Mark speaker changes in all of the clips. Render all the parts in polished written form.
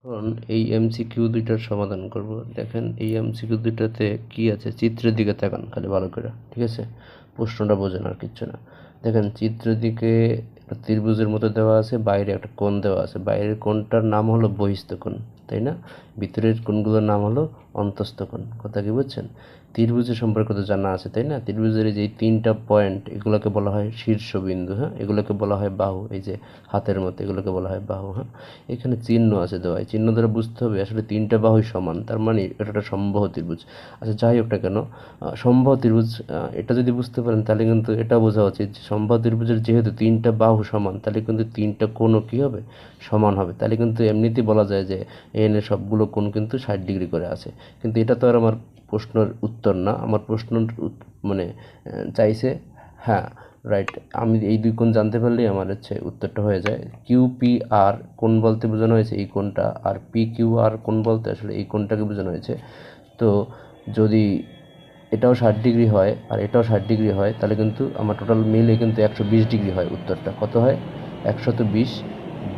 Speaker 1: এখন এই এমসিকিউ দুইটার সমাধান করব। দেখেন এই এমসিকিউ দুইটাতে কি আছে, চিত্রের দিকে তাকান খালি ভালো করে, ঠিক আছে? প্রশ্নটা বোঝেন, আর কিচ্ছু না। দেখেন চিত্রের দিকে একটা ত্রিভুজের মতো দেওয়া আছে, বাইরে একটা কোণ দেওয়া আছে। বাইরের কোণটার নাম হলো বহিস্থ কোণ, তাই না? ভিতরের কোণগুলোর নাম হলো অন্তস্থ কোণ। কথা কি বুঝছেন? ত্রিভুজের সম্পর্কে তো জানা আছে, তাই না? ত্রিভুজের এই যে তিনটা পয়েন্ট, এগুলোকে বলা হয় শীর্ষবিন্দু। হ্যাঁ, এগুলোকে বলা হয় বাহু। এই যে হাতের মতো, এগুলোকে বলা হয় বাহু। হ্যাঁ, এখানে চিহ্ন আছে দেওয়া, এই চিহ্ন দ্বারা বুঝতে হবে আসলে তিনটা বাহুই সমান, তার মানে এটা একটা সমবাহু ত্রিভুজ। আচ্ছা, যাই হোক না কেন, সমবাহু ত্রিভুজ এটা যদি বুঝতে পারেন তাহলে কিন্তু এটা বোঝা উচিত যে সমবাহু ত্রিভুজের যেহেতু তিনটা বাহু সমান, তাহলে কিন্তু তিনটা কোণও কী হবে, সমান হবে। তাহলে কিন্তু এমনিতেই বলা যায় যে এন এর সবগুলো কোণ কিন্তু 60 ডিগ্রি করে আছে। কিন্তু এটা তো আর আমার প্রশ্নের উত্তর না। আমার প্রশ্নের মানে চাইছে, হ্যাঁ রাইট, আমি এই দুই কোণ জানতে পারলেই আমার হচ্ছে উত্তরটা হয়ে যায়। কিউ পি আর কোণ বলতে বোঝানো হয়েছে এই কোণটা, আর পি কিউ আর কোণ বলতে আসলে এই কোণটাকে বোঝানো হয়েছে। তো যদি এটাও 60 ডিগ্রি হয় আর এটাও 60 ডিগ্রি হয়, তাহলে কিন্তু আমার টোটাল মিলে কিন্তু 120 ডিগ্রি হয়। উত্তরটা কত হয়? 120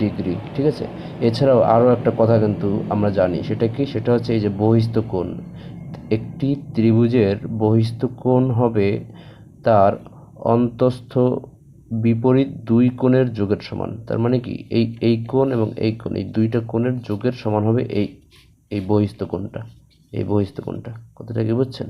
Speaker 1: ডিগ্রি, ঠিক আছে? এছাড়াও আরও একটা কথা কিন্তু আমরা জানি, সেটা কি? সেটা হচ্ছে এই যে বহিস্থ কোণ। একটি ত্রিভুজের বহিস্থ কোণ হবে তার অন্তস্থ বিপরীত দুই কোণের যোগের সমান। তার মানে কি, এই কোণ এবং এই কোণ, এই দুইটা কোণের যোগের সমান হবে এই এই বহিস্থ কোণটা, এই বহিস্থ কোণটা। কথাটা কি বুঝছেন?